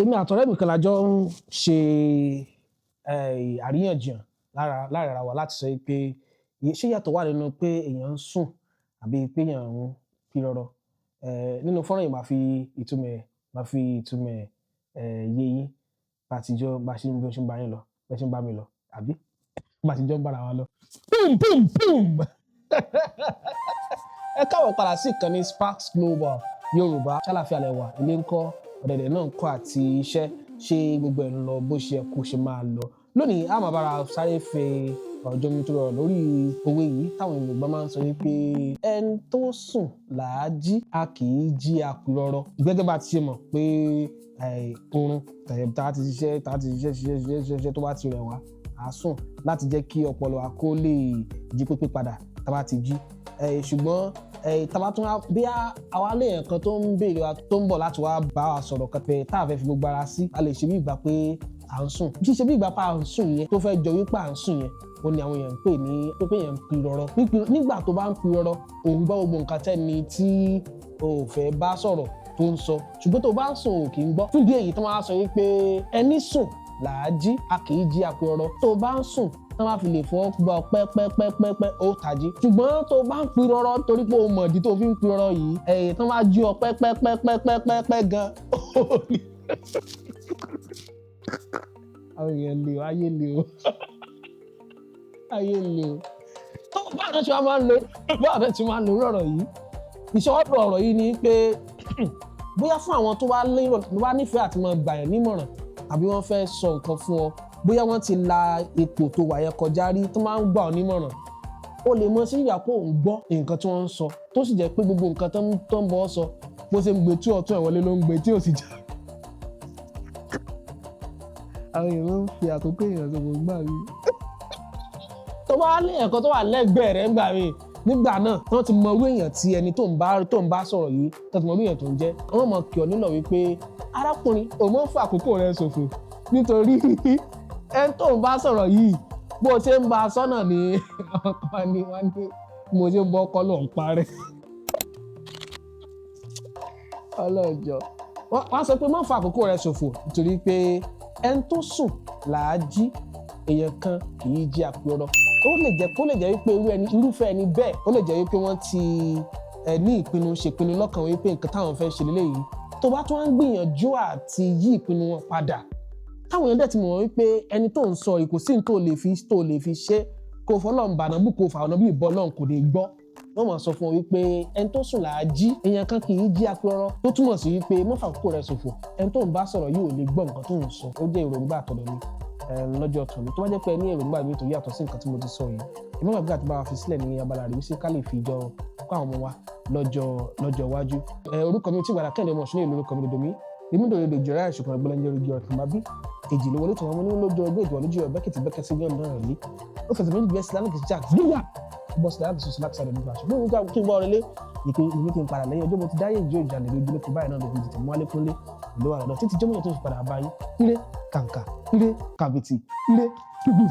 èmi àtọ̀rẹ́ mi kan la jọ ń ṣe àríyànjiyàn lára wa láti sọ pé ṣé yàtọ̀ wà nínú pé èèyàn ń sùn àbí pé èèyàn ń pìrọ̀rọ̀. Nínú fọ́nrán yìí máa fi ìtumọ̀ yé yín bá ṣe ń bá yín lọ bẹ́ẹ̀ ṣe ń bá mi lọ àbí bá ṣe jọ ń bára wa lọ. Ẹ káàbọ̀ padà sí ìkànnì Sparkz Global Yoruba. Ṣàlàáfíà lẹ wà, ilé ńkọ́, ọ̀dẹ̀dẹ̀ náà ńkọ́ àti iṣẹ́ ṣé gbogbo ẹ̀ ń lọ bó ṣe kó ṣe máa lọ. Lónìí a máa bára sáré fe ọjọ́ mi tó rọrọ̀ lórí òwe yìí táwọn Yorùbá máa ń sọ wípé ẹni tó sùn làá jí, a kì í jí apìrorò. Gẹ́gẹ́ bá ti ṣe mọ̀ pé oorun tá a ti ṣiṣẹ́ tó bá ti rẹ̀ wá a sùn láti jẹ́ kí ọpọlọ wa kó lè jí pépé padà tá a bá ti jí. Ṣùgbọ́n tàbá tún bí àwa léèyàn kan tó ń béèrè wa tó ń bọ̀ láti wá bá wa sọ̀rọ̀ kan pé tá a fẹ́ fi gbogbo ara sí, a lè ṣe bí ìgbà pé à ń sùn. Bí ṣe bí ìgbà pé à ń sùn yẹn tó fẹ́ jọ wípé à ń sùn yẹn, ó ní àwọn èèyàn ń pè ní pé èèyàn ń pìrorò. Nígbà tó bá ń pìrorò, òun gbọ́ gbogbo nǹkan tẹ́ni tí o ò fẹ́ bá sọ̀rọ̀ tó ń sọ. Ṣùgbọ́n tó bá ń sùn ò kì í gbọ́. Fún ìdí èyí tó máa sọ wípé ẹni sùn làá jí, a kì í jí apìrorò. Tó bá ń sùn tán bá fi lè fọ́ gbọ́ pẹ́pẹ́pẹ́pẹ́ ó tají. Ṣùgbọ́n tó bá ń pìrorò torí pé o mọ̀ ìdí tó fi ń pìrorò yìí, tán bá jí ọ pẹ́pẹ́pẹ́pẹ́pẹ́ gan. Àwọn èèyàn lè o, ayé lè o. Ayé lè o. Tó bá àdán tí wọ́n máa ń lo ọ̀rọ̀ yìí. Ìṣọwọ́pọ̀ ọ̀rọ̀ yìí ni pé bóyá fún àwọn tó bá nífẹ̀ẹ́ àti máa gbàyàn nímọ̀ràn àbí wọ́n fẹ́ sọ nǹkan fún ọ, bóyá wọ́n ti la ipò tó wà yẹn kọjá rí tó máa ń gbà ọ́ nímọ̀ràn. O lè mọ sí ìyà pé òun gbọ́ nǹkan tí wọ́n ń sọ tó sì jẹ́ pé gbogbo nǹkan tó ń bọ́ ọ sọ bó ṣe ń gbé tí ọ̀tún ẹ̀ wọlé ló ń gbé tí ò sì jà. Àwọn èèyàn ń fi àkókò èèyàn tó gbogbo gbà mí. Tó bá lé ẹ̀kọ́ tó wà lẹ́gbẹ̀ẹ́ rẹ̀ gbà mí nígbà náà wọ́n ti mọ irú èèyàn tí ẹni tó ń bá sọ̀rọ̀ yìí tó ti mọ irú èèyàn tó ń jẹ́. Wọ́n mọ̀ kí ọ nílò wípé arákùnrin ò mọ̀ ń fa àkókò rẹ̀ ṣòfò nítorí ẹni tó ń bá sọ̀rọ̀ yìí bó ṣe ń bá a sọ́nà ní ọkọ ni wọ́n ní mo ṣe ń bọ́ ọkọ ló ń parẹ́. Ọlọ́jọ́ wọ́n sọ pé má fa àkókò rẹ̀ ṣòfò nítorí pé ẹni tó sùn làá jí, èèyàn kan kì í jí apìrorò. Ó lè jẹ́ wípé irúfẹ́ ẹni bẹ́ẹ̀ ó lè jẹ́ wípé wọ́n ti ní ṣèpinnu lọ́kàn wípé nǹkan táwọn fẹ́ ṣe lélẹ́yìí. Tó bá tún wá ń gbìyànjú àti yí ìpinnu wọn padà, táwọn èèyàn dẹ̀ ti mọ̀ wípé ẹni tó ń sọ kò sí tó lè fi ṣe kó fọlọ́n bàná bú kó fàwọn bí ìbọn náà kò lè gbọ́. Wọ́n máa sọ fún ọ wípé ẹni tó sùn làá jí, èèyàn kan kì í jí apìrorò, tó túmọ̀ sí wípé má fa àkókò rẹ̀ ṣòfò. Ẹni tó ń bá sọ̀rọ̀ yìí ò lè gbọ́ nǹkan tó ń sọ. Ó jẹ́ èròǹgbà àtọ̀dọ̀ mi lọ́jọ́ tòní. Tó bá jẹ́ pé ẹ ní èròǹgbà mi tó yàtọ̀ sí nǹkan tí mo ti sọ yìí, ìmọ̀ àgbà àti bá wa fi sílẹ̀ ní abala rẹ̀ wíṣẹ́ ká lè fi jọ kó àwọn ọmọ wa lọ́jọ́ iwájú. Orúkọ mi tí gbàdá Kehinde ọmọ Osundeyi lórúkọ mi dodo mi. Èmi dòde lè jọra ìṣùkùn ẹgbẹ́lẹ́njẹ́ orí ọ̀tún bá bí èjì lówó lótò wọn ní lójó ọgbẹ́ ìjọ lójú ọ̀bẹ́ kìtì bẹ́kẹ́ sí yọ̀ǹda rẹ̀ lé. Ó fẹsẹ̀ méjì bẹ́ẹ̀ sí lánàá kìí jà gbígbà bọ́sì láti sọ̀sọ̀ láti sáré nígbà ṣùgbọ́n mo já kí n bọ́ ọ̀rẹ́lé ìpín kí n padà lẹ́yìn ọjọ́ mo ti dáyé ìjọ ìjà lójú lóko báyìí náà lóko ìdìtẹ̀ mọ́ alékúnlé ìlú àrọ̀dọ̀ títí jọ́mọ̀ tó fi padà báyìí ire kàǹkà ire kàbìtì ire gbùgbù.